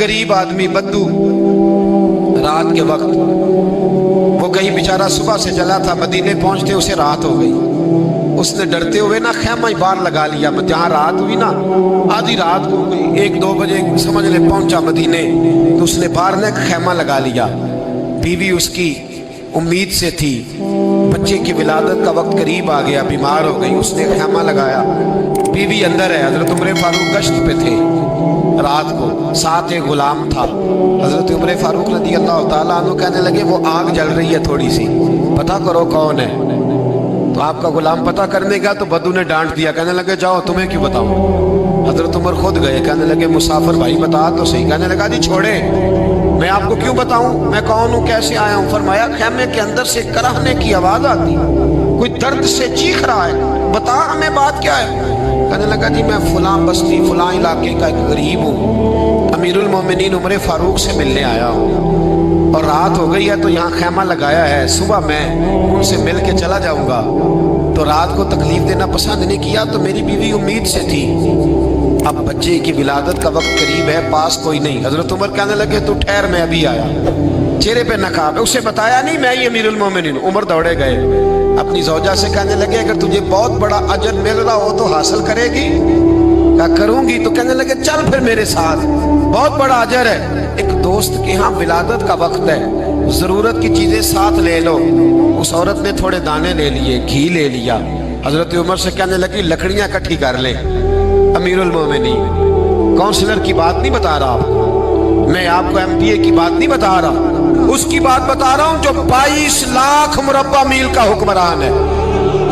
गरीब आदमी बद्दू रात के वक्त, वो कहीं बेचारा सुबह से चला था, मदीने पहुंचते उसे रात हो गई। उसने डरते हुए ना खैमा ही बाहर लगा लिया। जहाँ रात हुई ना, आधी रात हो गई, 1-2 बजे समझ ले पहुंचा मदीने, तो उसने बाहर ने खैमा लगा लिया। बीवी उसकी उम्मीद से थी, बच्चे की विलादत का वक्त करीब आ गया, बीमार हो गई, उसने खैमा लगाया। बीवी अंदर है, हजरत उमर फारूक गश्त पे थे रात को, साथ एक गुलाम था। हजरत उमर फारूक रज़ी अल्लाह ताला अन्हु कहने लगे वो आग जल रही है थोड़ी सी, पता करो कौन है। तो आपका गुलाम पता करने गया तो बद्दू ने डांट दिया, कहने लगे जाओ तुम्हें क्यों बताऊं। हजरत उमर खुद गए, कहने लगे मुसाफिर भाई बता तो सही। कहने लगा जी छोड़े, मैं आपको क्यों बताऊं, मैं कौन हूं, कैसे आया हूं। फरमाया खैमे के अंदर से कराहने की आवाज आती, कोई दर्द से चीख रहा है, बता हमें बात क्या है। कहने लगा जी मैं फलां बस्ती फलां इलाके का एक गरीब हूँ, अमीरुल मोमिनीन उमर फारूक से मिलने आया हूँ, और रात हो गई है तो यहाँ खैमा लगाया है, सुबह मैं उनसे मिल के चला जाऊंगा। तो रात को तकलीफ देना पसंद नहीं किया, तो मेरी बीवी उम्मीद से थी, अब बच्चे की विलादत का वक्त करीब है, पास कोई नहीं। हजरत उमर कहने लगे तू ठहर, मैं अभी आया। चेहरे पे नकाब है, उसे बताया नहीं मैं ही अमीरुल मोमिनीन। उमर दौड़े गए, अपनी ज़ौजा से कहने लगे अगर तुझे बहुत बड़ा अजर मिल रहा हो तो हासिल करेगी। क्या करूंगी। तो कहने लगे चल फिर मेरे साथ, बहुत बड़ा अजर है। एक दोस्त के यहाँ विलादत का वक्त है, जरूरत की चीजें साथ ले लो। उस औरत ने थोड़े दाने ले लिए, घी ले लिया। हजरत उमर से कहने लगी लकड़ियां इकट्ठी कर ले। अमीरुल मोमिनीन, काउंसलर की बात नहीं बता रहा आपको, मैं आपको MBA की बात नहीं बता रहा, उसकी बात बता रहा हूं जो 22 लाख मुरब्बा मील का हुक्मरान है।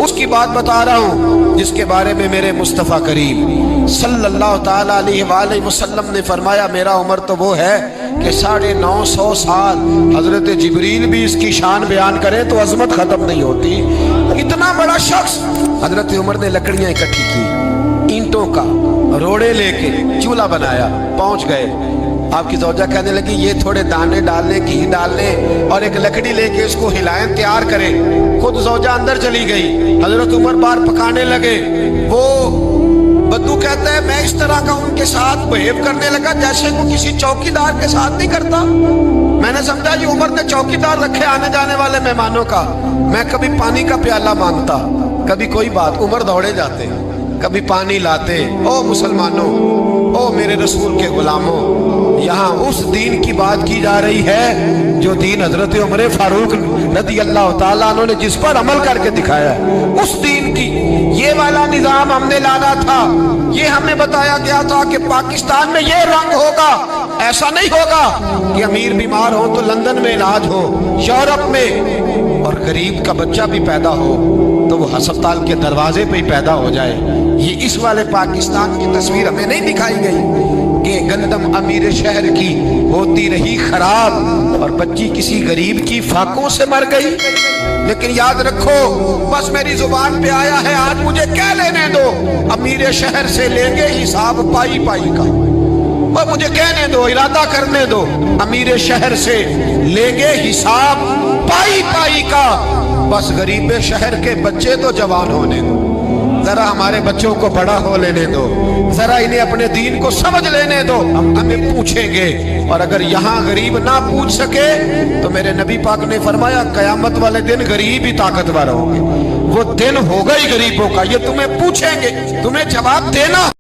उसकी बात बता रहा हूं जिसके बारे में मेरे मुस्तफ़ा करीम सल्लल्लाहु ताला अलैहि वसल्लम ने फरमाया मेरा उमर तो वो है कि 950 साल हजरत जिब्रील भी इसकी शान बयान करे तो अजमत खत्म नहीं होती। इतना बड़ा शख्स। हजरत उमर ने लकड़ियां इकट्ठी की, ईंटों का रोड़े लेके चूल्हा बनाया, पहुंच गए। आपकी ज़ौजा कहने लगी ये थोड़े दाने डालने, घी डालने और एक लकड़ी लेके इसको हिलाएं, तैयार करें। खुद ज़ौजा अंदर चली गई, हजरत उमर बाहर पकाने लगे। वो बद्दू कहता है मैं इस तरह का उनके साथ बिहेव करने लगा जैसे वो किसी चौकीदार के साथ नहीं करता। मैंने समझा जी उमर ने चौकीदार रखे आने जाने वाले मेहमानों का। मैं कभी पानी का प्याला मांगता, कभी कोई बात, उमर दौड़े जाते, कभी पानी लाते। ओ मुसलमानों, ओ मेरे रसूल के गुलामों, यहाँ उस दीन की बात की जा रही है जो दीन हजरत उमर फारूक रज़ी अल्लाह ताला अन्हु ने जिस पर अमल करके दिखाया है, उस दीन की। ये वाला निजाम हमने लाना था, ये हमें बताया गया था कि पाकिस्तान में ये रंग होगा। ऐसा नहीं होगा कि अमीर बीमार हो तो लंदन में इलाज हो, यूरोप में, और गरीब का बच्चा भी पैदा हो तो वो अस्पताल के दरवाजे पे ही पैदा हो जाए। ये इस वाले पाकिस्तान की तस्वीर हमें नहीं दिखाई गई कि गंदम अमीर शहर की होती रही खराब और बच्ची किसी गरीब की फाकों से मर गई। लेकिन याद रखो, बस मेरी जुबान पे आया है, आज मुझे क्या लेने दो, अमीर शहर से लेंगे हिसाब पाई पाई का। और मुझे कहने दो, इरादा करने दो, अमीर शहर से लेंगे हिसाब पाई पाई का। बस गरीब शहर के बच्चे तो जवान होने दो, जरा हमारे बच्चों को बड़ा हो लेने दो, जरा इन्हें अपने दीन को समझ लेने दो, हम हमें पूछेंगे। और अगर यहाँ गरीब ना पूछ सके तो मेरे नबी पाक ने फरमाया कयामत वाले दिन गरीब ही ताकतवर होंगे। वो दिन होगा ही गरीबों का, ये तुम्हें पूछेंगे, तुम्हें जवाब देना।